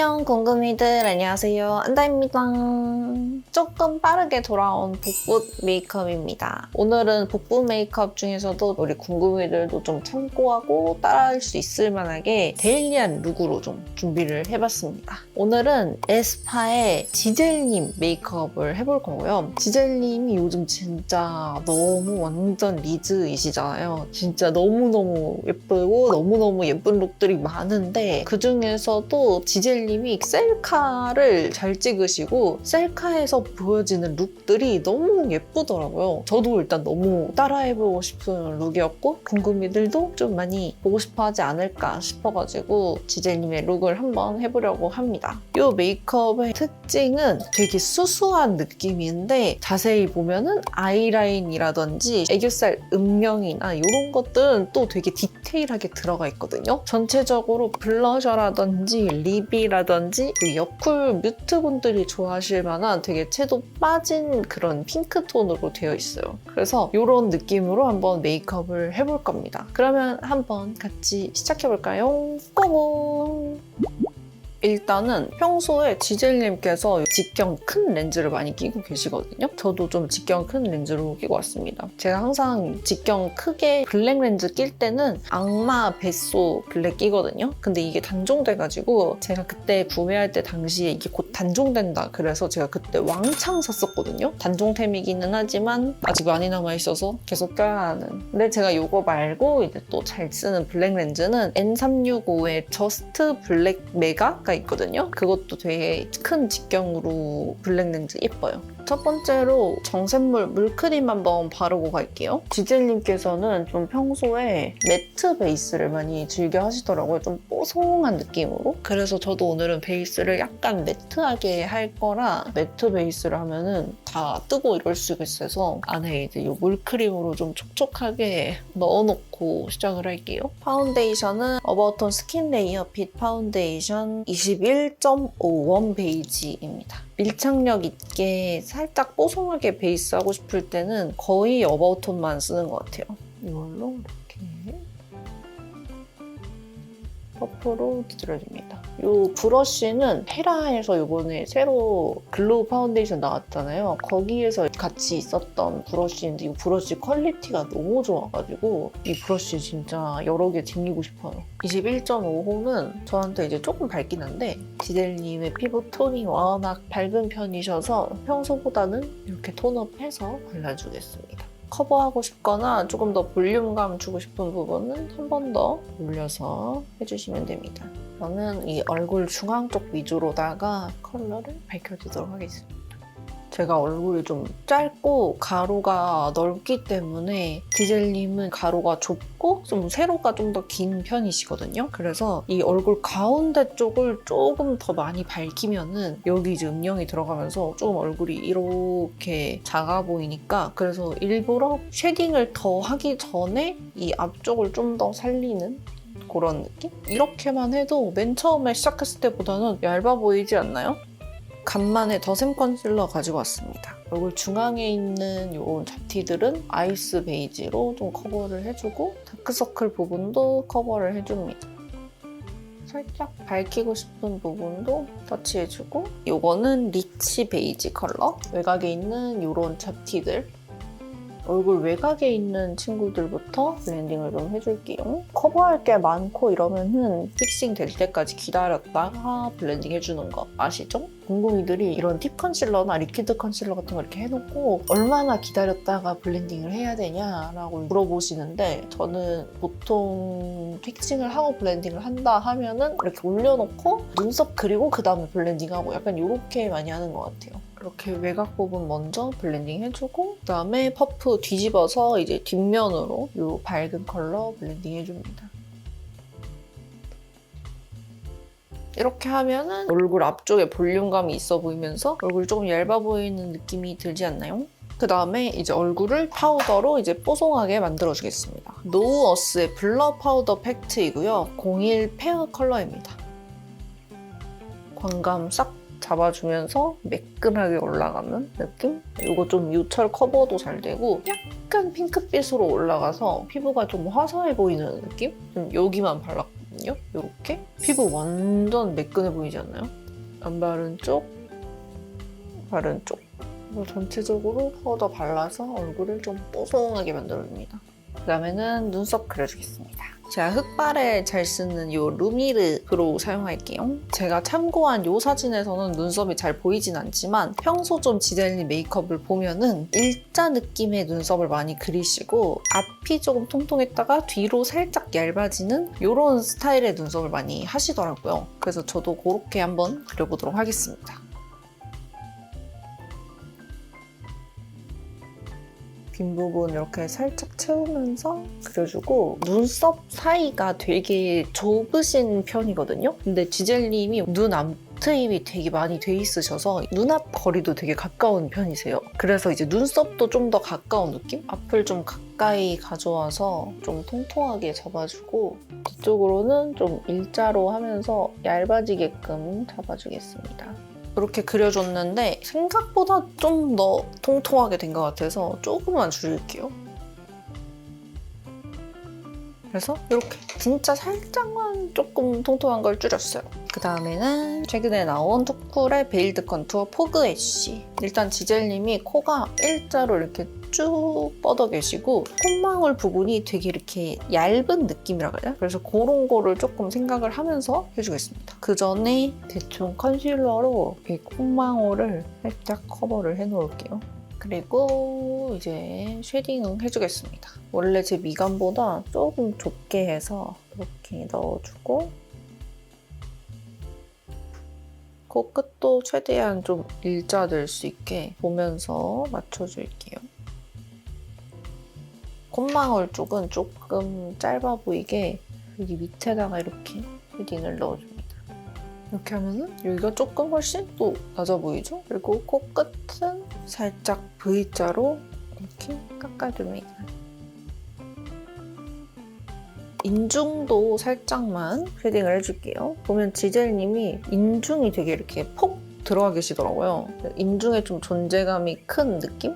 안녕 궁금이들, 안녕하세요, 안다입니다. 조금 빠르게 돌아온 복부 메이크업입니다. 오늘은 복부 메이크업 중에서도 우리 궁금이들도 좀 참고하고 따라할 수 있을 만하게 데일리한 룩으로 좀 준비를 해봤습니다. 오늘은 에스파의 지젤님 메이크업을 해볼 거고요. 지젤님이 요즘 진짜 너무 완전 리즈이시잖아요. 진짜 너무너무 예쁘고 너무너무 예쁜 룩들이 많은데 그 중에서도 지젤님이 셀카를 잘 찍으시고 셀카에서 보여지는 룩들이 너무 예쁘더라고요. 저도 일단 너무 따라해보고 싶은 룩이었고 궁금이들도 좀 많이 보고 싶어 하지 않을까 싶어가지고 지젤님의 룩을 한번 해보려고 합니다. 이 메이크업의 특징은 되게 수수한 느낌인데 자세히 보면은 아이라인이라든지 애교살 음영이나 이런 것들은 또 되게 디테일하게 들어가 있거든요. 전체적으로 블러셔라든지 립이라든지 여쿨 뮤트분들이 좋아하실 만한 되게 채도 빠진 그런 핑크톤으로 되어 있어요. 그래서 이런 느낌으로 한번 메이크업을 해볼 겁니다. 그러면 한번 같이 시작해볼까요? 고고! 일단은 평소에 지젤님께서 직경 큰 렌즈를 많이 끼고 계시거든요. 저도 좀 직경 큰 렌즈로 끼고 왔습니다. 제가 항상 직경 크게 블랙 렌즈 낄 때는 악마 뱃소 블랙 끼거든요. 근데 이게 단종돼가지고 제가 그때 구매할 때 당시에 이게 곧 단종된다 그래서 제가 그때 왕창 샀었거든요. 단종템이기는 하지만 아직 많이 남아있어서 계속 껴야 하는. 근데 제가 이거 말고 이제 또 잘 쓰는 블랙 렌즈는 N365의 저스트 블랙 메가 있거든요. 그것도 되게 큰 직경으로 블랙 렌즈 예뻐요. 첫 번째로 정샘물 물크림 한번 바르고 갈게요. 지젤님께서는 좀 평소에 매트 베이스를 많이 즐겨 하시더라고요. 좀 뽀송한 느낌으로. 그래서 저도 오늘은 베이스를 약간 매트하게 할 거라 매트 베이스를 하면은 다 뜨고 이럴 수가 있어서 안에 이제 이 물크림으로 좀 촉촉하게 넣어놓고 시작을 할게요. 파운데이션은 어바웃톤 스킨 레이어 핏 파운데이션 21.5원 베이지입니다. 밀착력 있게 살짝 뽀송하게 베이스 하고 싶을 때는 거의 어바웃톤만 쓰는 것 같아요. 이걸로 이렇게 퍼프로 두드려줍니다. 이 브러쉬는 헤라에서 이번에 새로 글로우 파운데이션 나왔잖아요. 거기에서 같이 있었던 브러쉬인데 이 브러쉬 퀄리티가 너무 좋아가지고 이 브러쉬 진짜 여러 개 챙기고 싶어요. 21.5호는 저한테 이제 조금 밝긴 한데 지젤님의 피부 톤이 워낙 밝은 편이셔서 평소보다는 이렇게 톤업해서 발라주겠습니다. 커버하고 싶거나 조금 더 볼륨감 주고 싶은 부분은 한 번 더 올려서 해주시면 됩니다. 저는 이 얼굴 중앙 쪽 위주로다가 컬러를 밝혀주도록 하겠습니다. 제가 얼굴이 좀 짧고 가루가 넓기 때문에 지젤님은 가루가 좁고 좀 세로가 좀 더 긴 편이시거든요. 그래서 이 얼굴 가운데 쪽을 조금 더 많이 밝히면은 여기 이제 음영이 들어가면서 조금 얼굴이 이렇게 작아 보이니까 그래서 일부러 쉐딩을 더 하기 전에 이 앞쪽을 좀 더 살리는 그런 느낌? 이렇게만 해도 맨 처음에 시작했을 때보다는 얇아 보이지 않나요? 간만에 더샘 컨실러 가지고 왔습니다. 얼굴 중앙에 있는 이런 잡티들은 아이스 베이지로 좀 커버를 해주고 다크서클 부분도 커버를 해줍니다. 살짝 밝히고 싶은 부분도 터치해주고 이거는 리치 베이지 컬러 외곽에 있는 이런 잡티들 얼굴 외곽에 있는 친구들부터 블렌딩을 좀 해줄게요. 커버할 게 많고 이러면은 픽싱 될 때까지 기다렸다가 블렌딩 해주는 거 아시죠? 궁금이들이 이런 팁 컨실러나 리퀴드 컨실러 같은 거 이렇게 해놓고 얼마나 기다렸다가 블렌딩을 해야 되냐라고 물어보시는데 저는 보통 픽싱을 하고 블렌딩을 한다 하면은 이렇게 올려놓고 눈썹 그리고 그 다음에 블렌딩하고 약간 이렇게 많이 하는 것 같아요. 이렇게 외곽 부분 먼저 블렌딩 해주고 그다음에 퍼프 뒤집어서 이제 뒷면으로 이 밝은 컬러 블렌딩 해줍니다. 이렇게 하면은 얼굴 앞쪽에 볼륨감이 있어 보이면서 얼굴이 조금 얇아 보이는 느낌이 들지 않나요? 그 다음에 이제 얼굴을 파우더로 이제 뽀송하게 만들어주겠습니다. 노우어스의 블러 파우더 팩트이고요. 01 페어 컬러입니다. 광감 싹 잡아주면서 매끈하게 올라가는 느낌? 이거 좀 요철 커버도 잘 되고 약간 핑크빛으로 올라가서 피부가 좀 화사해 보이는 느낌? 좀 여기만 발랐거든요. 거거든요. 이렇게 피부 완전 매끈해 보이지 않나요? 안 바른 쪽, 바른 쪽. 전체적으로 파우더 발라서 얼굴을 좀 뽀송하게 만들어줍니다. 그 다음에는 눈썹 그려주겠습니다. 제가 흑발에 잘 쓰는 이 루미르 브로우 사용할게요. 제가 참고한 이 사진에서는 눈썹이 잘 보이진 않지만 평소 좀 지젤님 메이크업을 보면은 일자 느낌의 눈썹을 많이 그리시고 앞이 조금 통통했다가 뒤로 살짝 얇아지는 이런 스타일의 눈썹을 많이 하시더라고요. 그래서 저도 그렇게 한번 그려보도록 하겠습니다. 빈 부분 이렇게 살짝 채우면서 그려주고 눈썹 사이가 되게 좁으신 편이거든요. 근데 지젤님이 눈 앞트임이 되게 많이 돼 있으셔서 눈앞 거리도 되게 가까운 편이세요. 그래서 이제 눈썹도 좀 더 가까운 느낌? 앞을 좀 가까이 가져와서 좀 통통하게 잡아주고 뒤쪽으로는 좀 일자로 하면서 얇아지게끔 잡아주겠습니다. 이렇게 그려줬는데 생각보다 좀 더 통통하게 된 것 같아서 조금만 줄일게요. 그래서 이렇게 진짜 살짝만 조금 통통한 걸 줄였어요. 그 다음에는 최근에 나온 투쿨의 베일드 컨투어 포그 애쉬. 일단 지젤님이 코가 일자로 이렇게 쭉 뻗어 계시고 콧망울 부분이 되게 이렇게 얇은 느낌이라고 해야 되나? 그래서 그런 거를 조금 생각을 하면서 해주겠습니다. 그 전에 대충 컨실러로 이 콧망울을 살짝 커버를 해놓을게요. 그리고 이제 쉐딩 해주겠습니다. 원래 제 미간보다 조금 좁게 해서 이렇게 넣어주고 코끝도 최대한 좀 일자될 수 있게 보면서 맞춰줄게요. 콧망울 쪽은 조금 짧아 보이게 여기 밑에다가 이렇게 쉐딩을 넣어줍니다. 이렇게 하면은 여기가 조금 훨씬 또 낮아 보이죠? 그리고 코끝은 살짝 V자로 이렇게 깎아줍니다. 인중도 살짝만 쉐딩을 해줄게요. 보면 지젤님이 인중이 되게 이렇게 폭 들어가 계시더라고요. 인중에 좀 존재감이 큰 느낌?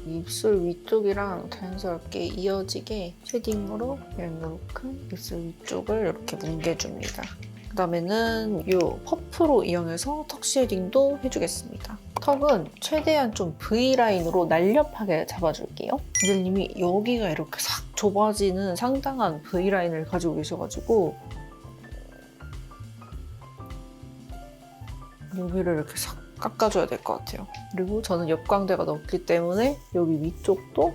입술 위쪽이랑 자연스럽게 이어지게 쉐딩으로 얄누룩한 입술 위쪽을 이렇게 뭉개줍니다. 그 다음에는 이 퍼프로 이용해서 턱 쉐딩도 해주겠습니다. 턱은 최대한 좀 V라인으로 날렵하게 잡아줄게요. 지젤님이 여기가 이렇게 싹 좁아지는 상당한 V라인을 가지고 계셔가지고 여기를 이렇게 싹 깎아줘야 될 것 같아요. 그리고 저는 옆광대가 넓기 때문에 여기 위쪽도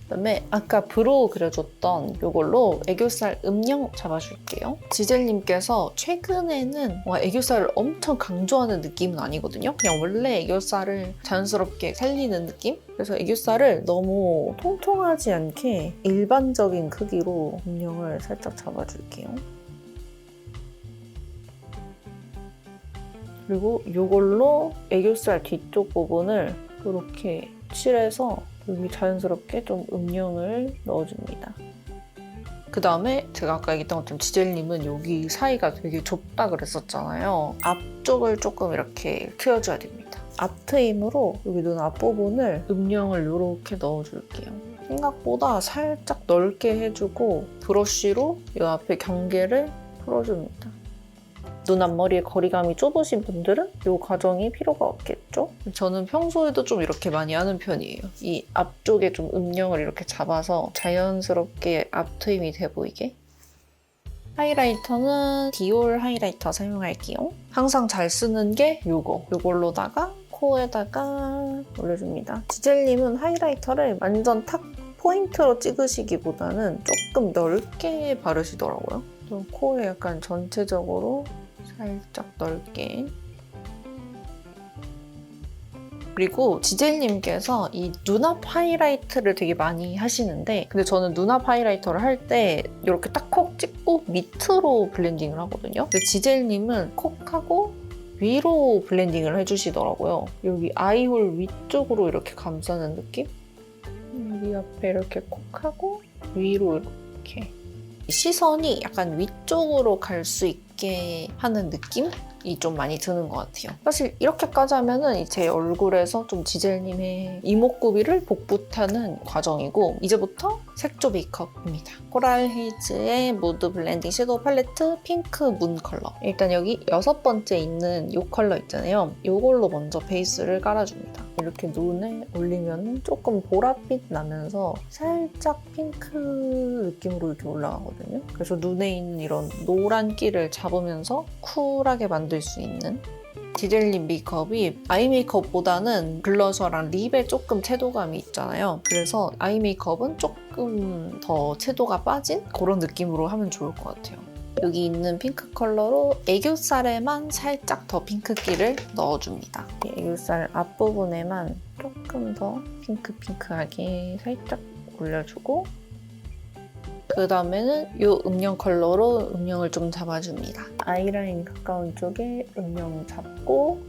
그다음에 아까 브로우 그려줬던 이걸로 애교살 음영 잡아줄게요. 지젤님께서 최근에는 애교살을 엄청 강조하는 느낌은 아니거든요. 그냥 원래 애교살을 자연스럽게 살리는 느낌? 그래서 애교살을 너무 통통하지 않게 일반적인 크기로 음영을 살짝 잡아줄게요. 그리고 이걸로 애교살 뒤쪽 부분을 이렇게 칠해서 여기 자연스럽게 좀 음영을 넣어줍니다. 그 다음에 제가 아까 얘기했던 것처럼 지젤님은 여기 사이가 되게 좁다 그랬었잖아요. 앞쪽을 조금 이렇게 트여줘야 됩니다. 앞트임으로 여기 눈 앞부분을 음영을 이렇게 넣어줄게요. 생각보다 살짝 넓게 해주고 브러쉬로 이 앞에 경계를 풀어줍니다. 눈 앞머리에 거리감이 좁으신 분들은 이 과정이 필요가 없겠죠? 저는 평소에도 좀 이렇게 많이 하는 편이에요. 이 앞쪽에 좀 음영을 이렇게 잡아서 자연스럽게 앞트임이 돼 보이게. 하이라이터는 디올 하이라이터 사용할게요. 항상 잘 쓰는 게 이걸로다가 코에다가 올려줍니다. 지젤님은 하이라이터를 완전 탁 포인트로 찍으시기보다는 조금 넓게 바르시더라고요. 좀 코에 약간 전체적으로 살짝 넓게. 그리고 지젤님께서 이 눈앞 하이라이트를 되게 많이 하시는데 근데 저는 눈앞 하이라이터를 할 때 이렇게 딱 콕 찍고 밑으로 블렌딩을 하거든요. 근데 지젤님은 콕하고 위로 블렌딩을 해주시더라고요. 여기 아이홀 위쪽으로 이렇게 감싸는 느낌? 여기 앞에 이렇게 콕하고 위로 이렇게 시선이 약간 위쪽으로 갈 수 있게 하는 느낌? 생각이 좀 많이 드는 것 같아요. 사실 이렇게까지 하면은 제 얼굴에서 좀 지젤님의 이목구비를 복붙하는 과정이고 이제부터 색조 메이크업입니다. 코랄 헤이즈의 무드 블렌딩 섀도우 팔레트 핑크 문 컬러. 일단 여기 6번째 있는 이 컬러 있잖아요. 이걸로 먼저 베이스를 깔아줍니다. 이렇게 눈에 올리면 조금 보랏빛 나면서 살짝 핑크 느낌으로 이렇게 올라가거든요. 그래서 눈에 있는 이런 노란기를 잡으면서 쿨하게 만들 수 있는 지젤립 메이크업이 아이 메이크업보다는 블러셔랑 립에 조금 채도감이 있잖아요. 그래서 아이 메이크업은 조금 더 채도가 빠진 그런 느낌으로 하면 좋을 것 같아요. 여기 있는 핑크 컬러로 애교살에만 살짝 더 핑크기를 넣어줍니다. 애교살 앞부분에만 조금 더 핑크핑크하게 살짝 올려주고 그 다음에는 이 음영 컬러로 음영을 좀 잡아줍니다. 아이라인 가까운 쪽에 음영 잡고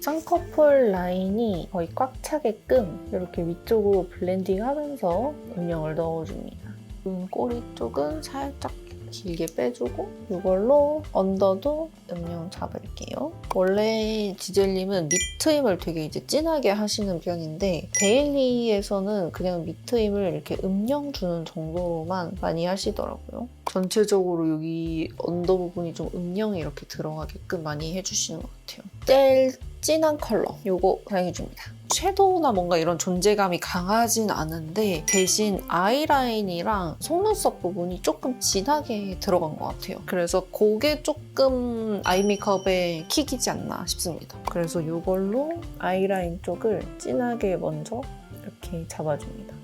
쌍꺼풀 라인이 거의 꽉 차게끔 이렇게 위쪽으로 블렌딩하면서 음영을 넣어줍니다. 눈꼬리 쪽은 살짝 길게 빼주고 이걸로 언더도 음영 잡을게요. 원래 지젤님은 밑트임을 되게 이제 진하게 하시는 편인데 데일리에서는 그냥 밑트임을 이렇게 음영 주는 정도로만 많이 하시더라고요. 전체적으로 여기 언더 부분이 좀 음영이 이렇게 들어가게끔 많이 해주시는 것 같아요. 제일 진한 컬러 이거 사용해줍니다. 섀도우나 뭔가 이런 존재감이 강하진 않은데 대신 아이라인이랑 속눈썹 부분이 조금 진하게 들어간 것 같아요. 그래서 그게 조금 아이 메이크업의 킥이지 않나 싶습니다. 그래서 이걸로 아이라인 쪽을 진하게 먼저 이렇게 잡아줍니다.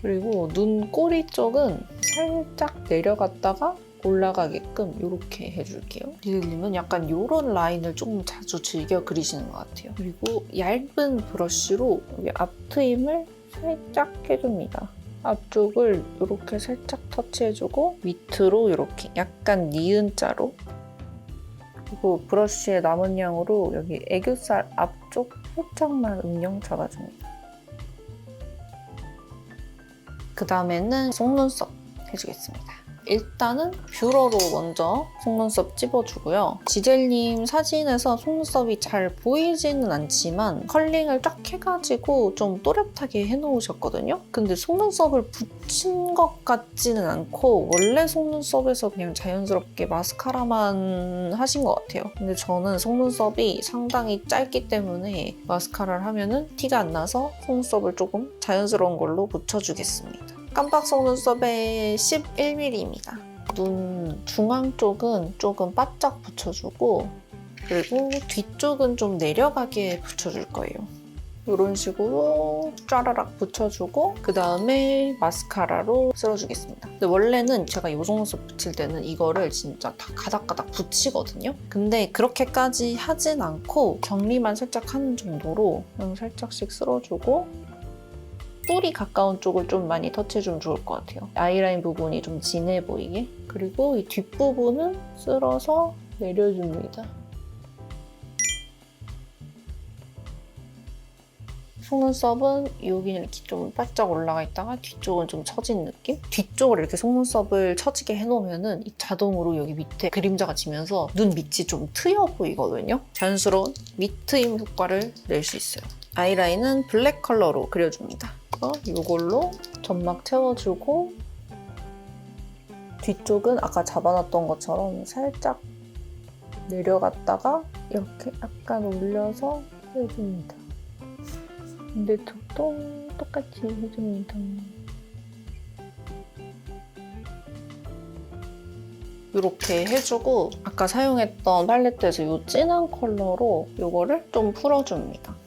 그리고 눈꼬리 쪽은 살짝 내려갔다가 올라가게끔 이렇게 해줄게요. 지젤님은 약간 이런 라인을 조금 자주 즐겨 그리시는 것 같아요. 그리고 얇은 브러쉬로 여기 앞트임을 살짝 해줍니다. 앞쪽을 이렇게 살짝 터치해주고 밑으로 이렇게 약간 니은자로 그리고 브러쉬의 남은 양으로 여기 애교살 앞쪽 살짝만 음영 잡아줍니다. 그 다음에는 속눈썹 해주겠습니다. 일단은 뷰러로 먼저 속눈썹 찝어주고요. 지젤님 사진에서 속눈썹이 잘 보이지는 않지만 컬링을 쫙 해가지고 좀 또렷하게 해놓으셨거든요. 근데 속눈썹을 붙인 것 같지는 않고 원래 속눈썹에서 그냥 자연스럽게 마스카라만 하신 것 같아요. 근데 저는 속눈썹이 상당히 짧기 때문에 마스카라를 하면은 티가 안 나서 속눈썹을 조금 자연스러운 걸로 붙여주겠습니다. 깜빡 속눈썹에 11mm입니다. 눈 중앙 쪽은 조금 바짝 붙여주고 그리고 뒤쪽은 좀 내려가게 붙여줄 거예요. 이런 식으로 짜라락 붙여주고 그 다음에 마스카라로 쓸어주겠습니다. 근데 원래는 제가 이 속눈썹 붙일 때는 이거를 진짜 다 가닥가닥 붙이거든요. 근데 그렇게까지 하진 않고 정리만 살짝 하는 정도로 그냥 살짝씩 쓸어주고 뿔이 가까운 쪽을 좀 많이 터치해주면 좋을 것 같아요. 아이라인 부분이 좀 진해 보이게. 그리고 이 뒷부분은 쓸어서 내려줍니다. 속눈썹은 여기는 이렇게 좀 바짝 올라가 있다가 뒤쪽은 좀 처진 느낌? 뒤쪽을 이렇게 속눈썹을 처지게 해놓으면 자동으로 여기 밑에 그림자가 지면서 눈 밑이 좀 트여 보이거든요. 자연스러운 밑트임 효과를 낼 수 있어요. 아이라인은 블랙 컬러로 그려줍니다. 이걸로 점막 채워주고 뒤쪽은 아까 잡아놨던 것처럼 살짝 내려갔다가 이렇게 약간 올려서 해줍니다. 반대쪽도 똑같이 해줍니다. 이렇게 해주고 아까 사용했던 팔레트에서 이 진한 컬러로 이거를 좀 풀어줍니다.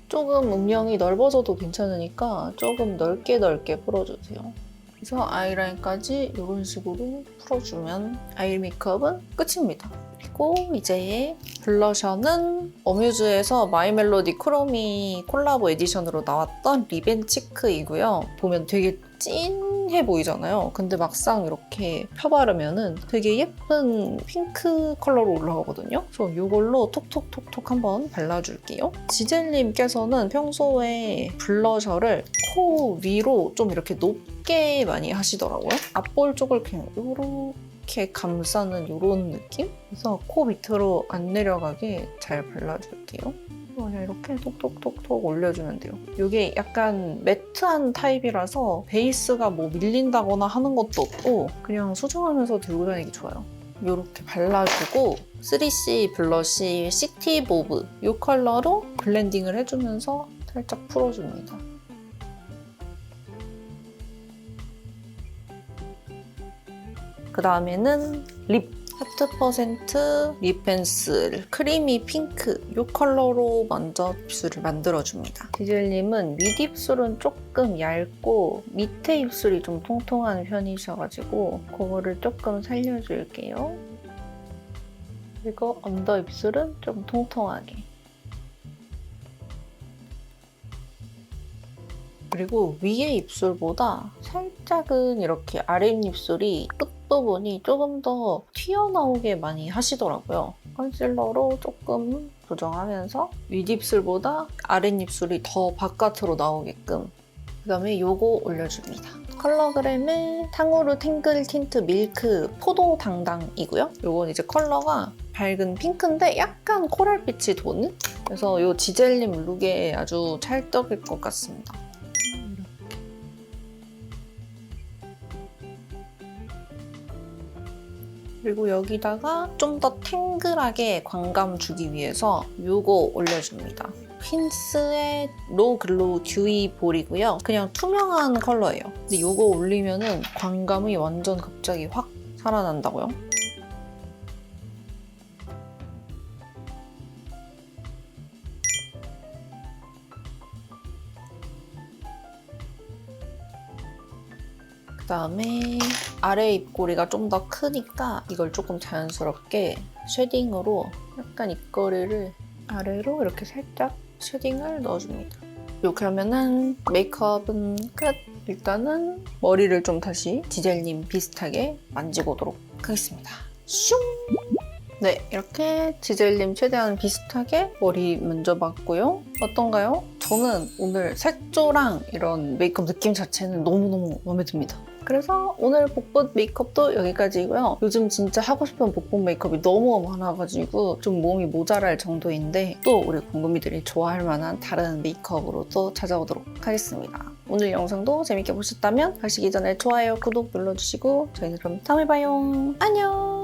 조금 음영이 넓어져도 괜찮으니까 조금 넓게 풀어주세요. 그래서 아이라인까지 이런 식으로 풀어주면 아이 메이크업은 끝입니다. 그리고 이제 블러셔는 어뮤즈에서 마이 멜로디 크로미 콜라보 에디션으로 나왔던 리벤치크이고요. 보면 되게 찐해 보이잖아요. 근데 막상 이렇게 펴바르면 되게 예쁜 핑크 컬러로 올라오거든요. 그래서 이걸로 톡톡톡톡 한번 발라줄게요. 지젤님께서는 평소에 블러셔를 코 위로 좀 이렇게 높게 많이 하시더라고요. 앞볼 쪽을 그냥 이렇게 감싸는 이런 느낌? 그래서 코 밑으로 안 내려가게 잘 발라줄게요. 그냥 이렇게 톡톡톡톡 올려주면 돼요. 이게 약간 매트한 타입이라서 베이스가 뭐 밀린다거나 하는 것도 없고 그냥 수정하면서 들고 다니기 좋아요. 이렇게 발라주고 3C 블러쉬 시티 모브 이 컬러로 블렌딩을 해주면서 살짝 풀어줍니다. 그 다음에는 립 하트% 립 펜슬 크리미 핑크 이 컬러로 먼저 입술을 만들어줍니다. 디젤님은 윗 입술은 조금 얇고 밑에 입술이 좀 통통한 편이셔가지고 그거를 조금 살려줄게요. 그리고 언더 입술은 좀 통통하게. 그리고 위에 입술보다 살짝은 이렇게 아랫입술이 끝부분이 조금 더 튀어나오게 많이 하시더라고요. 컨실러로 조금 조정하면서 윗입술보다 아랫입술이 더 바깥으로 나오게끔 그 다음에 이거 올려줍니다. 컬러그램의 탕후루 탱글 틴트 밀크 포동당당이고요. 이건 이제 컬러가 밝은 핑크인데 약간 코랄빛이 도는? 그래서 이 지젤님 룩에 아주 찰떡일 것 같습니다. 그리고 여기다가 좀 더 탱글하게 광감 주기 위해서 이거 올려줍니다. 퀸스의 로 글로우 듀이 볼이고요. 그냥 투명한 컬러예요. 근데 이거 올리면은 광감이 완전 갑자기 확 살아난다고요. 그다음에 아래 입꼬리가 좀 더 크니까 이걸 조금 자연스럽게 쉐딩으로 약간 입꼬리를 아래로 이렇게 살짝 쉐딩을 넣어줍니다. 이렇게 하면은 메이크업은 끝! 일단은 머리를 좀 다시 지젤님 비슷하게 만지고 오도록 하겠습니다. 슝! 네, 이렇게 지젤님 최대한 비슷하게 머리 만져봤고요. 어떤가요? 저는 오늘 색조랑 이런 메이크업 느낌 자체는 너무너무 마음에 듭니다. 그래서 오늘 복붙 메이크업도 여기까지고요. 요즘 진짜 하고 싶은 복붙 메이크업이 너무 많아가지고 좀 몸이 모자랄 정도인데 또 우리 궁금이들이 좋아할 만한 다른 메이크업으로 또 찾아오도록 하겠습니다. 오늘 영상도 재밌게 보셨다면 가시기 전에 좋아요, 구독 눌러주시고 저희는 그럼 다음에 봐요. 안녕!